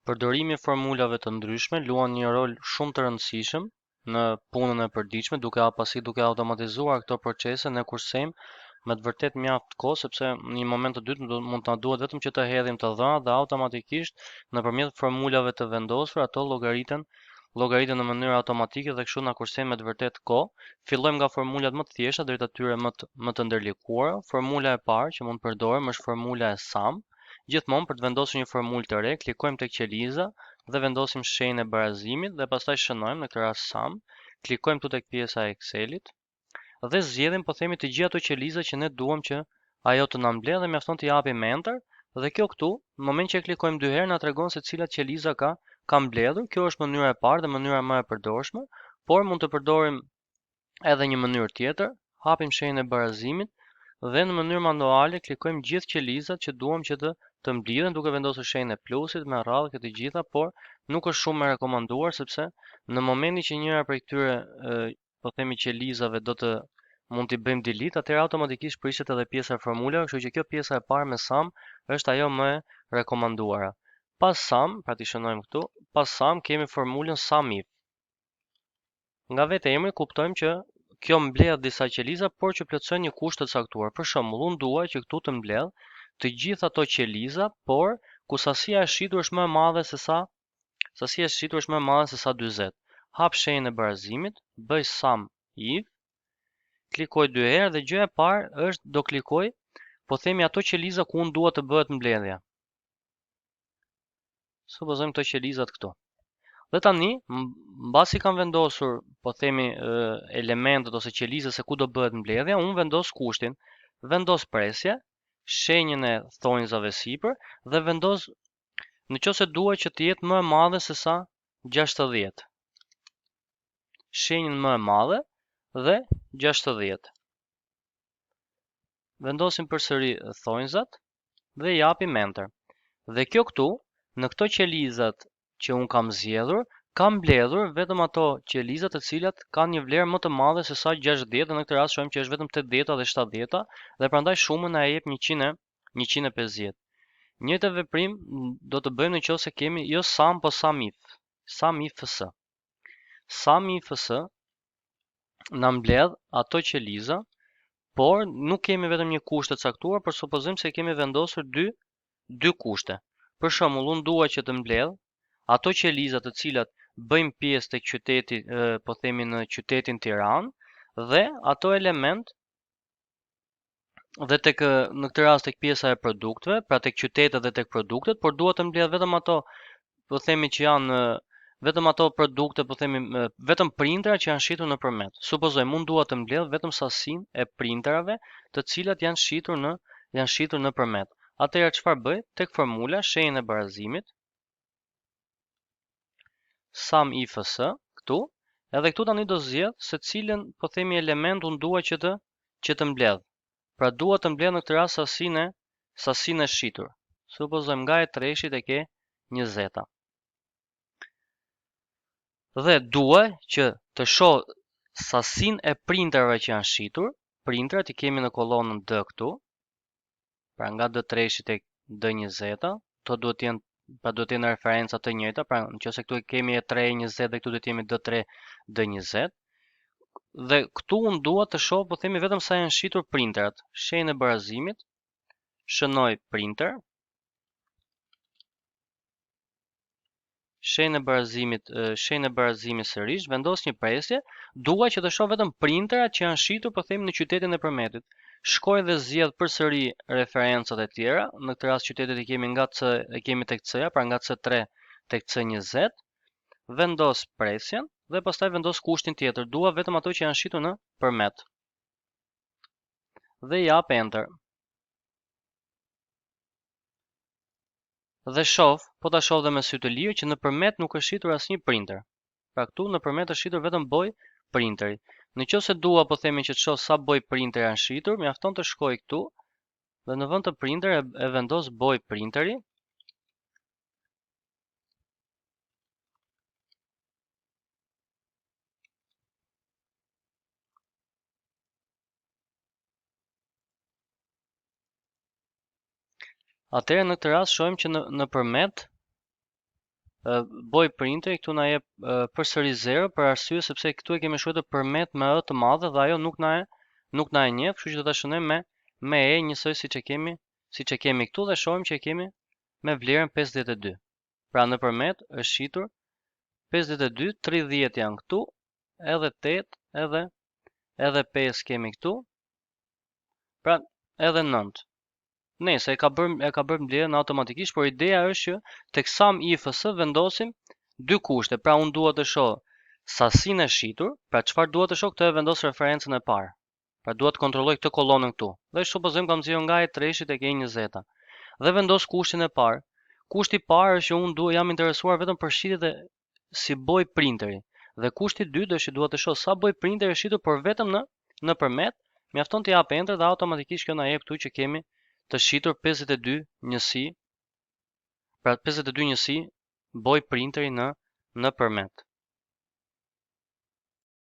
Përdorimi i formulave të ndryshme luan një rol shumë të rëndësishëm në punën e përditshme, duke automatizuar këto procese ne kursejmë me të vërtet mjaft kohë, sepse në një moment të dytë mund të na duhet vetëm që të hedhim të dhënat dhe automatikisht nëpërmjet formulave të vendosura ato llogariten në mënyrë automatike dhe kështu na kursejnë me të vërtet kohë. Fillojmë nga formulat më të thjeshta deri te atyre më të ndërlikuara. Formula e parë që mund përdorëm është formula e SUM. Gjithmonë për të vendosur një formulë të re, klikojmë tek qeliza dhe vendosim shenjën e barazimit dhe pastaj shënojmë, në këtë rast SUM. Klikojmë këtu tek pjesa e Excelit dhe zgjedhim po themi të gjitha ato qeliza që ne duam që ajo të na mbledhë dhe mjafton të japim enter dhe kjo këtu, në moment që e klikojmë dy herë na tregon se cilat qeliza ka mbledhur. Kjo është mënyra e parë dhe mënyra më e përdorshme, por mund të përdorim edhe një mënyrë tjetër. Hapim shenjën e barazimit dhe në mënyrë manuale klikojmë gjithë qelizat që duam që të mblidhen duke vendosur shenjën e plusit me radhë këtë gjitha, por nuk është shumë e rekomanduar sepse në momentin që njëra prej këtyre po themi qelizave mund t'i bëjmë delete, atëherë automatikisht prishet edhe pjesa e formulave, kështu që kjo pjesa e parë me SUM është ajo më e rekomanduara. Pas SUM, pra t'i shënojmë këtu, pas SUM kemi formulën SUMIF. Nga vetë emri kuptojmë që kjo mbledh disa qeliza, por që plotësojnë një kusht të caktuar. Për shembull, unë dua që këtu të mbledh të gjitha ato qeliza, por ku sasia e shitur është më e madhe se sa 40. Hap shenjën e barazimit, bëj SUMIF, klikoj dy herë dhe gjëja e parë është do klikoj, po themi ato qeliza ku unë dua të bëhet mbledhja. Supozojmë këto qelizat këtu. Dhe tani, mbasi kam vendosur, po themi elementet ose qelizat se ku do bëhet mbledhja, unë vendos kushtin, vendos presje, shenjën e thonjzave sipër dhe vendos nëse dua që të jetë më e madhe se sa 60. Shenjën më e madhe dhe 60. Vendosim përsëri thonjzat dhe japim enter. Dhe kjo këtu, në këto qelizat që un kam zgjedhur, kam mbledhur vetëm ato qelizat të cilat kanë një vlerë më të madhe se sa 60 dhe në këtë rast shohim që është vetëm 80 dhe 70 dhe prandaj shumën na jep 150. Njëjtë veprim do të bëjmë nëse kemi jo SUM po SUMIF. SUMIFS. SUMIFS na mbledh ato qeliza, por nuk kemi vetëm një kusht të caktuar, por supozojmë se kemi vendosur dy kushte. Për shembull, unë dua që të mbledh ato qeliza të cilat bëjmë pjesë tek qyteti, po themi në qytetin Tiranë dhe ato element dhe në këtë rast tek pjesa e produkteve, pra tek qytetet dhe tek produktet, por dua të mbledh vetëm ato, po themi që janë vetëm ato produkte, po themi vetëm printera që janë shitur nëpërmet. Supozojmë unë dua të mbledh vetëm sasinë e printerave të cilat janë shitur nëpërmet. Atëherë çfarë bëj? Tek formula, shenjën e barazimit, SUMIFS këtu, edhe këtu tani do zgjedh se cilën, po themi, element unë dua që të mbledh. Pra dua të mbledh në këtë rast sasinë e shitur. Supozojmë nga e treshit e ke 20. Dhe dua që të shoh sasinë e printerave që janë shitur. Printerat i kemi në kolonën D këtu. Pra nga D3 tek D20, to duhet të jenë referenca të njëjta, pra nëse këtu kemi E3 20 dhe këtu do të jemi D3 D20. Dhe këtu unë dua të shoh, po themi, vetëm sa janë shitur printerat. Shenjën e barazimit, shënoj printer. Shenjën e barazimit sërish, vendos një presje, dua që të shoh vetëm printerat që janë shitur, po themi, në qytetin e përmetit. Shkoj dhe zgjedh përsëri referencat e tjera. Në këtë rast qytetet e kemi tek C-ja, pra nga C3 tek C20. Vendos presjen dhe pastaj vendos kushtin tjetër. Dua vetëm ato që janë shitur në përmet. Dhe jap enter. Dhe shoh, po ta shoh dhe me sy të lirë që nëpërmet nuk është shitur asnjë printer. Pra këtu nëpërmet është shitur vetëm boj printeri. Nëse dua, po themi, që të shoh sa boj printer janë shitur, mjafton të shkoj këtu dhe në vend të printer e vendos boj printeri. Atëherë në këtë rast shohim që nëpërmet boj printeri këtu na jep përsëri 0 për arsye sepse këtu e kemi shkruar përmet me ë të madhe dhe ajo nuk na e njeh, kështu që do ta shënojmë me e njësoj siç e kemi këtu dhe shohim që e kemi me vlerën 52. Pra nëpërmet është shitur 52, 30 janë këtu, edhe 8, edhe 5 kemi këtu. Pra edhe 9. Nëse e ka bërë mbledhjen automatikisht, por ideja është që tek sum ifs vendosim dy kushte. Pra unë dua të shoh sasinë e shitur, pra çfarë dua të shoh, këtë e vendos referencën e parë. Pra dua të kontrolloj këtë kolonën këtu. Dhe supozojmë kam nxjerrur nga e3 tek e20. Dhe vendos kushtin e parë. Kushti i parë është që unë jam interesuar vetëm për shitjet si boj printeri. Dhe kushti i dytë është që dua të shoh sa boj printeri është shitur, por vetëm nëpërmet, mjafton të jap enter dhe automatikisht kjo na jep këtu që kemi të shitur 52 njësi. Pra 52 njësi boj printeri nëpërmet.